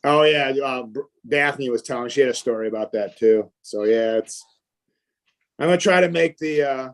Oh yeah, Daphne was telling, she had a story about that too. So yeah, I'm gonna try to make the,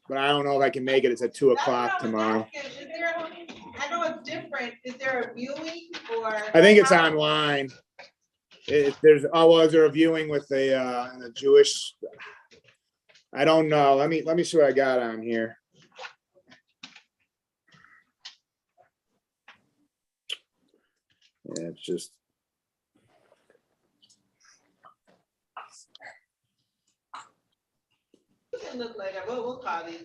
but I don't know if I can make it. It's at 2:00 tomorrow. I know it's different. Is there a viewing or? I think it's online. Is there a viewing with the Jewish? I don't know. Let me see what I got on here. Yeah, it's just. Look later. We'll call these.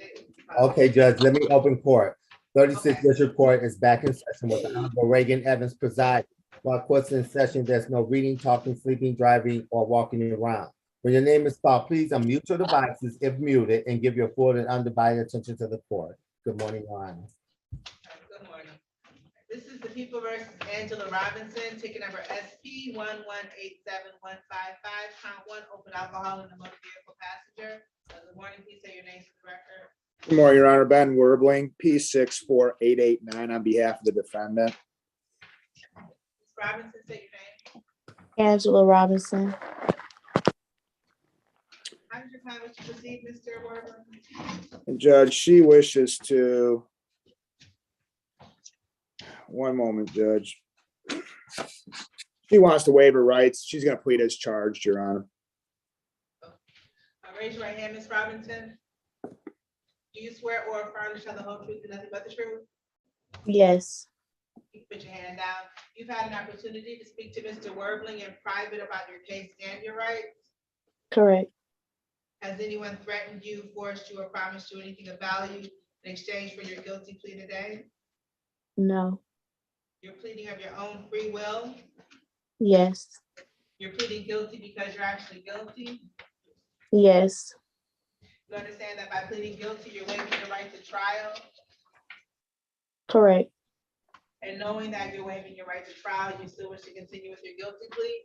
Okay, Judge, let me open court. 36 District Court is back in session with the Honorable Raeigen Evans presiding. While court's in session, there's no reading, talking, sleeping, driving, or walking around. When your name is called, please unmute your devices if muted and give your full and undivided attention to the court. Good morning, Your Honor. Good morning. This is the People versus Angela Robinson, ticket number SP 1187155, count 1, open alcohol in the motor vehicle passenger. Good morning, please say your name for the record. Good morning, Your Honor. Ben Werbling, P64889 on behalf of the defendant. Ms. Robinson, say your name. Angela Robinson. How did your client wish to proceed, Mr. Werber? And Judge, she wishes to. One moment, Judge. She wants to waive her rights. She's going to plead as charged, Your Honor. Raise your right hand, Ms. Robinson. Do you swear or affirm to tell the whole truth and nothing but the truth? Yes, You can put your hand down. You've had an opportunity to speak to Mr. Werbling in private about your case and your rights. correct. Has anyone threatened you, forced you, or promised you anything of value in exchange for your guilty plea today? No, You're pleading of your own free will. yes, You're pleading guilty because you're actually guilty. yes, You understand that by pleading guilty, you're waiving your right to trial. correct. And knowing that you're waiving your right to trial, you still wish to continue with your guilty plea.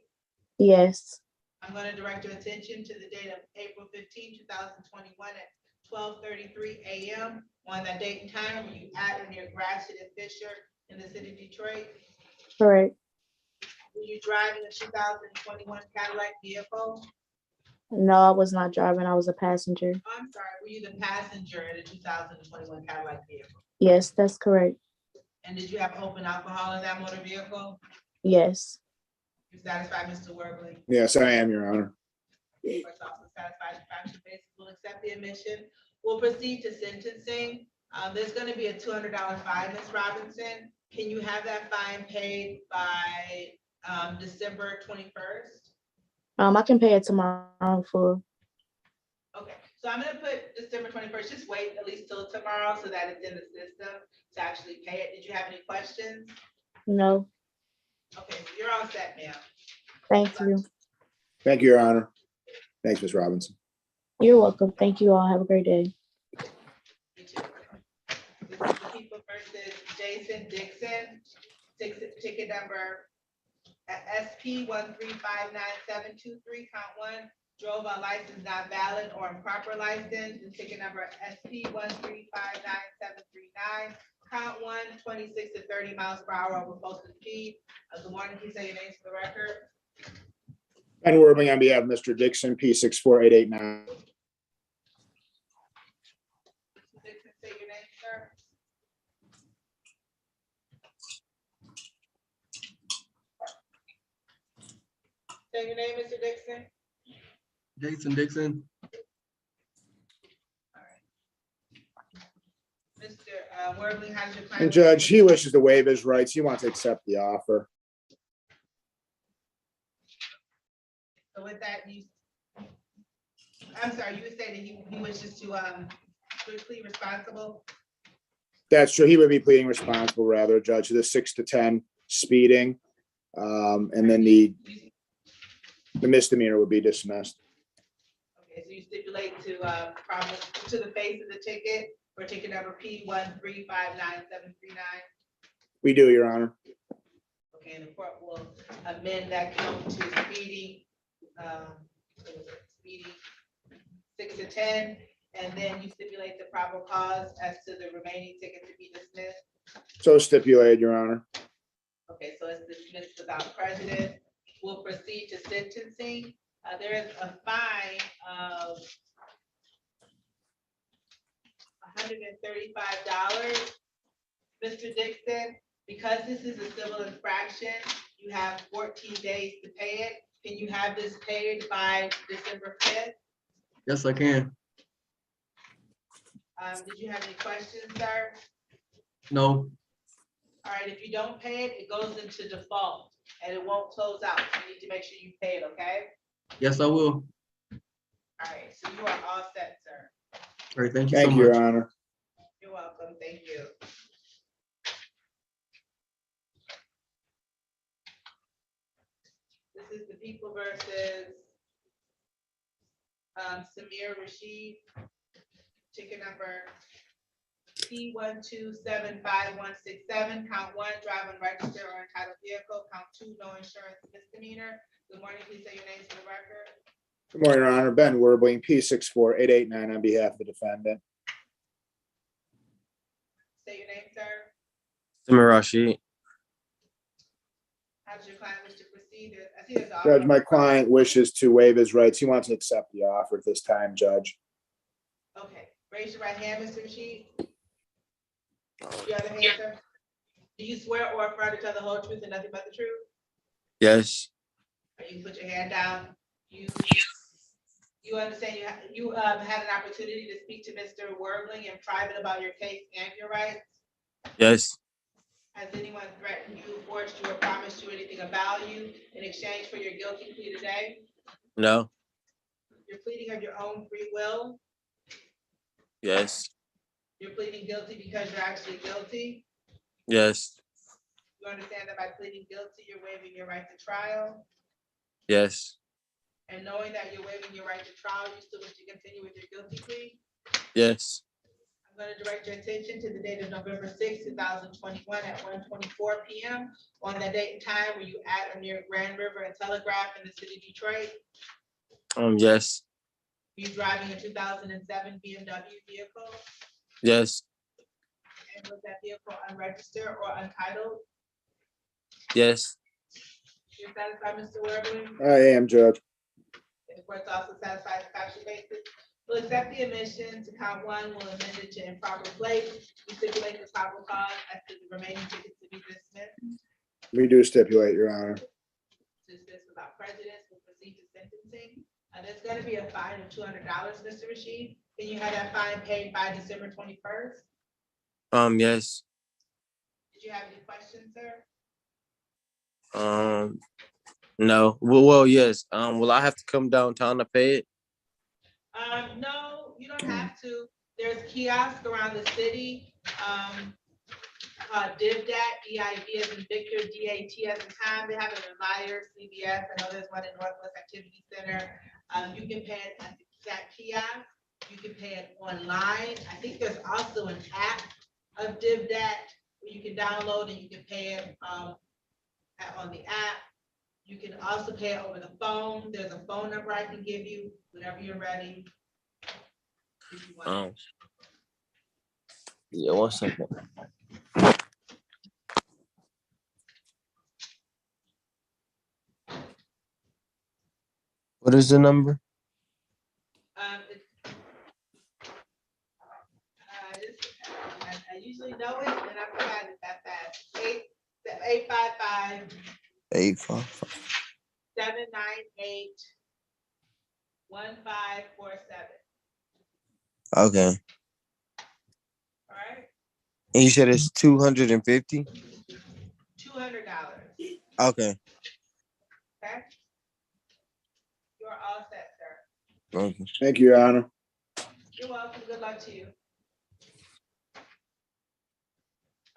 Yes, I'm going to direct your attention to the date of April 15, 2021 at 12:33 a.m. On that date and time, were you at or near Gratiot and Fisher in the city of Detroit? correct. Were you driving a 2021 Cadillac vehicle? No, I was not driving. I was a passenger. Oh, I'm sorry, were you the passenger in a 2021 Cadillac vehicle? Yes, that's correct. And did you have open alcohol in that motor vehicle? Yes, You satisfied, Mr. Werbling? Yes, I am, Your Honor. First officer satisfied, the factual basis will accept the admission. We'll proceed to sentencing. There's going to be a $200 fine, Ms. Robinson. Can you have that fine paid by December 21st? I can pay it tomorrow for. Okay, so I'm gonna put December 21st. Just wait at least till tomorrow so that it's in the system to actually pay it. Did you have any questions? No, Okay, so you're all set, ma'am. thank you. Thank you, Your Honor. Thanks, Ms. Robinson. You're welcome. Thank you all. Have a great day. You too. This is the People versus Jason Dixon, ticket number SP 1359723, count 1, drove a license not valid or improper license, and ticket number SP 1359739, count 1, 26 to 30 miles per hour over posted speed. Good morning, please say your names for the record. Ben Werbling on behalf of Mr. Dixon, P64889. Mr. Dixon, say your name, sir. Say your name, Mr. Dixon. Jason Dixon. Mr. Werbling, how's your client? And Judge, he wishes to waive his rights. He wants to accept the offer. So with that, I'm sorry, you would say that he wishes to plead responsible? That's true. He would be pleading responsible, rather, Judge, the 6 to 10 speeding. And then the misdemeanor would be dismissed. Okay, so you stipulate to promise to the face of the ticket for ticket number P 1359739. We do, Your Honor. Okay, and the court will amend that count to speeding, speeding 6 to 10, and then you stipulate the probable cause as to the remaining ticket to be dismissed. So stipulated, Your Honor. Okay, so it's dismissed without prejudice. We'll proceed to sentencing. There is a fine of $135. Mr. Dixon, because this is a civil infraction, you have 14 days to pay it. Can you have this paid by December 5th? Yes, I can. Did you have any questions, sir? No. All right, if you don't pay it, it goes into default and it won't close out. You need to make sure you pay it, okay? Yes, I will. All right, so you are all set, sir. All right, thank you so Thank you, Your much. Honor. You're welcome, thank you. This is the people versus Samir Rashid, ticket number P1275167, count 1, drive unregistered or entitled vehicle, count 2, no insurance misdemeanor. Good morning, please say your names for the record. Good morning, Your Honor. Ben Werbling, P64889 on behalf of the defendant. Say your name, sir. Samir Rashid. How does your client wish to proceed? I see there's an Judge, offer. my client wishes to waive his rights. He wants to accept the offer at this time, Judge. Okay, raise your right hand, Mr. Rashid. Your other hand, sir. Do you swear or affirm to tell the whole truth and nothing but the truth? Yes. Or you put your hand down? You understand you had an opportunity to speak to Mr. Werbling in private about your case and your rights? Yes. Has anyone threatened you, forced you, or promised you anything about you in exchange for your guilty plea today? No. You're pleading of your own free will? Yes. You're pleading guilty because you're actually guilty? Yes. You understand that by pleading guilty, you're waiving your right to trial? Yes. And knowing that you're waiving your right to trial, you still wish to continue with your guilty plea? Yes. I'm going to direct your attention to the date of November 6, 2021 at 1:24 p.m. on that date and time where you at or near Grand River and Telegraph in the city of Detroit. Yes. You driving a 2007 BMW vehicle? Yes. And was that vehicle unregistered or untitled? Yes. You're satisfied, Mr. Werbling? I am, Judge. And the court's also satisfied the factual basis. We'll accept the admission to count 1, will amend it to improper plate. We stipulate the proper cause as to the remaining tickets to be dismissed. We do stipulate, Your Honor. Dismissed without prejudice. We'll proceed to sentencing. There's going to be a fine of $200, Mr. Rashid. Can you have that fine paid by December 21st? Yes. Did you have any questions, sir? No. Well, yes. Will I have to come downtown to pay it? No, you don't have to. There's kiosks around the city. DivDat, D-I-V as in Victor, D-A-T as in time. They have it in Myers, CVS. I know there's one in Northwest Activity Center. You can pay it at that kiosk. You can pay it online. I think there's also an app of DivDat where you can download and you can pay it on the app. You can also pay it over the phone. There's a phone number I can give you whenever you're ready. If you want. Yeah, 1 second. What is the number? I usually know it, and I forgot it that fast. 855 855. 798 1547. Okay. All right, And you said it's 250? $200. Okay. Okay, you're all set, sir. Okay. Thank you, Your Honor. You're welcome. Good luck to you.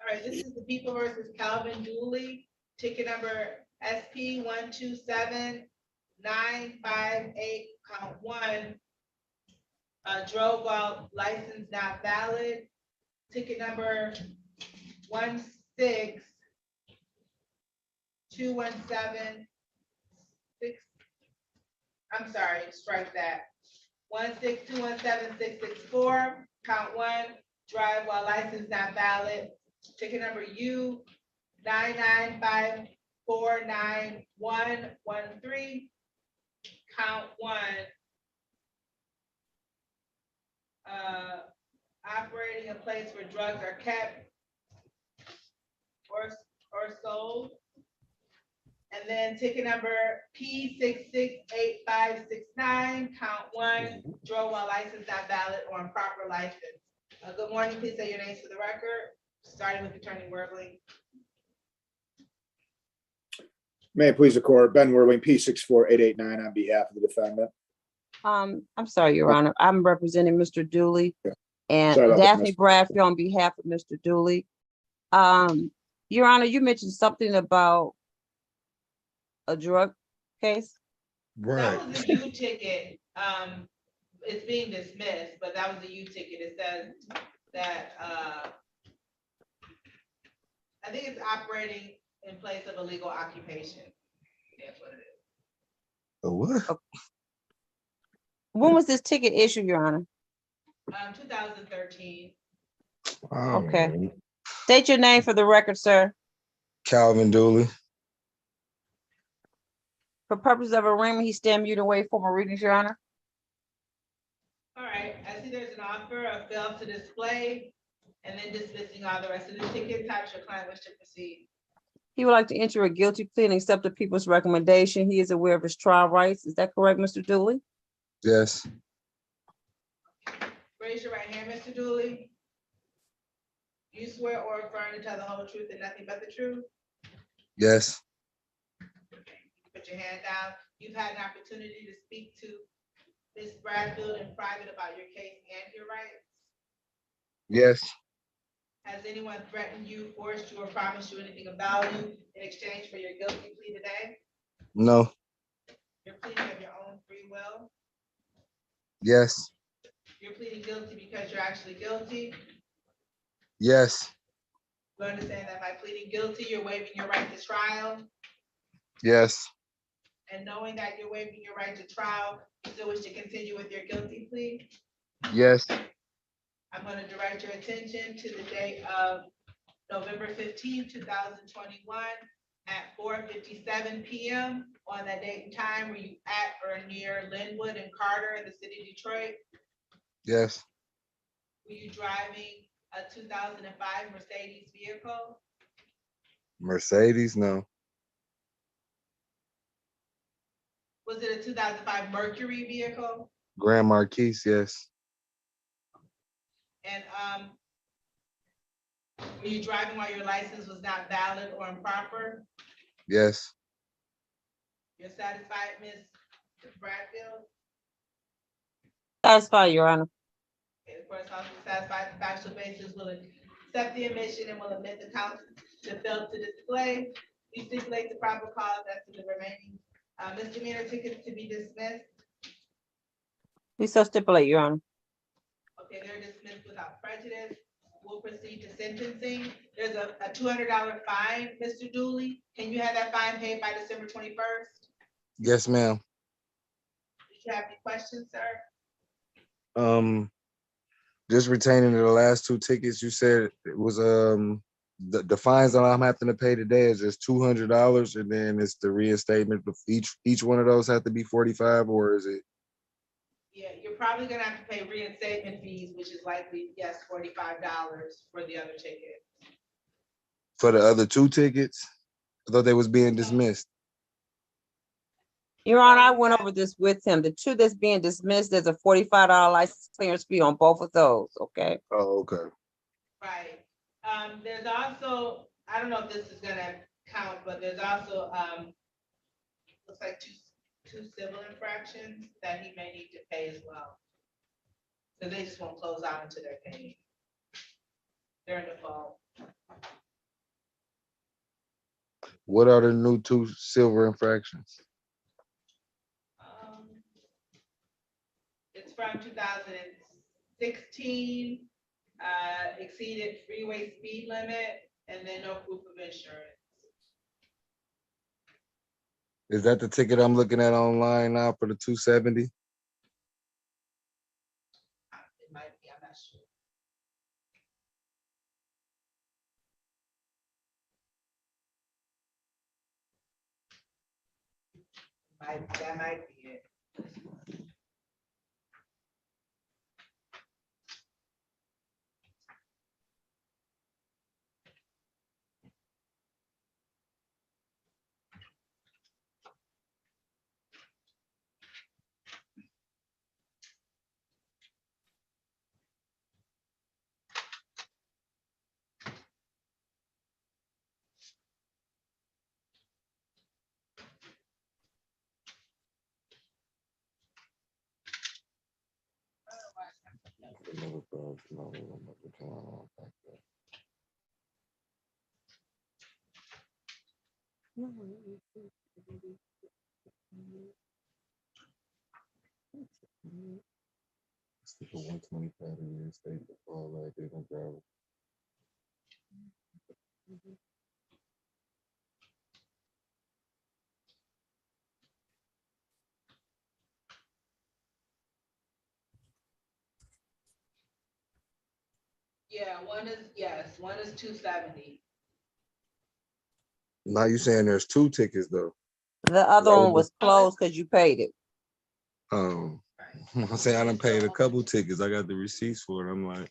All right, this is the people versus Calvin Dooley, ticket number SP127-958, count 1. Drove while license not valid. Ticket number 16217 I'm sorry, strike that. 16217-664, count 1, drive while license not valid. Ticket number U 99549113, count 1. Operating a place where drugs are kept or sold. And then ticket number P668569, count 1, drove while license not valid or improper license. Good morning, please say your names for the record, starting with Attorney Worthing. May it please the court, Ben Worthing, P64889 on behalf of the defendant. I'm sorry, Your Honor. I'm representing Mr. Dooley and Sorry about that, Daphne Miss. Bradfield on behalf of Mr. Dooley. Your Honor, you mentioned something about a drug case. That was a U ticket. It's being dismissed, but that was a U ticket. It says that, I think it's operating in place of illegal occupation. That's what it is. What? When was this ticket issued, Your Honor? 2013. Okay. State your name for the record, sir. Calvin Dooley. For purposes of arraignment, he stand muted and wait for my readings, Your Honor. All right, I see there's an offer of fail to display and then dismissing all the rest of the tickets. How does your client wish to proceed? He would like to enter a guilty plea and accept the people's recommendation. He is aware of his trial rights. Is that correct, Mr. Dooley? Yes. Raise your right hand, Mr. Dooley. You swear or affirm to tell the whole truth and nothing but the truth? Yes. Put your hand down. You've had an opportunity to speak to Ms. Bradfield in private about your case and your rights. Yes. Has anyone threatened you, forced you, or promised you anything of value in exchange for your guilty plea today? No. You're pleading of your own free will. Yes. You're pleading guilty because you're actually guilty. Yes. You understand that by pleading guilty, you're waiving your right to trial. Yes. And knowing that you're waiving your right to trial, you still wish to continue with your guilty plea? Yes. I'm going to direct your attention to the date of November 15, 2021 at 4:57 p.m. On that date and time, were you at or near Linwood and Carter in the city of Detroit? Yes. Were you driving a 2005 Mercedes vehicle? Mercedes? No. Was it a 2005 Mercury vehicle? Grand Marquis? Yes. And were you driving while your license was not valid or improper? Yes. You're satisfied, Ms. Bradfield? Satisfied, Your Honor. Okay, the court is also satisfied the factual basis will accept the admission and will admit the count to fail to display. You stipulate the proper cause as to the remaining misdemeanor tickets to be dismissed. We so stipulate, Your Honor. Okay, they're dismissed without prejudice. We'll proceed to sentencing. There's a $200 fine, Mr. Dooley. Can you have that fine paid by December 21st? Yes, ma'am. Did you have any questions, sir? Just retaining the last two tickets, you said it was the fines that I'm having to pay today is just $200, and then it's the reinstatement. Each one of those have to be 45, or is it? Yeah, you're probably gonna have to pay reinstatement fees, which is likely, yes, $45 for the other ticket. For the other two tickets? I thought they was being dismissed. Your Honor, I went over this with him. The two that's being dismissed, there's a $45 license clearance fee on both of those, okay? Oh, okay. Right. There's also, I don't know if this is gonna count, but there's also, looks like two civil infractions that he may need to pay as well. So they just won't close out until they're paid. They're in the fall. What are the new two silver infractions? It's from 2016, exceeded freeway speed limit, and then no proof of insurance. Is that the ticket I'm looking at online now for the 270? It might be, I'm not sure. That might be it. Stick a 125 in real estate, all that, they don't grab it. Yeah, one is 270. Now you saying there's two tickets though? The other one was closed because you paid it. I'm saying I done paid a couple tickets. I got the receipts for it. I'm like,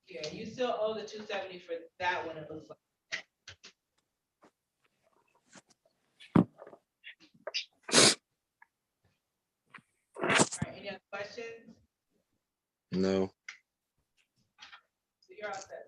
Yeah, you still owe the 270 for that one, it looks like. All right, any other questions? no. So you're all set.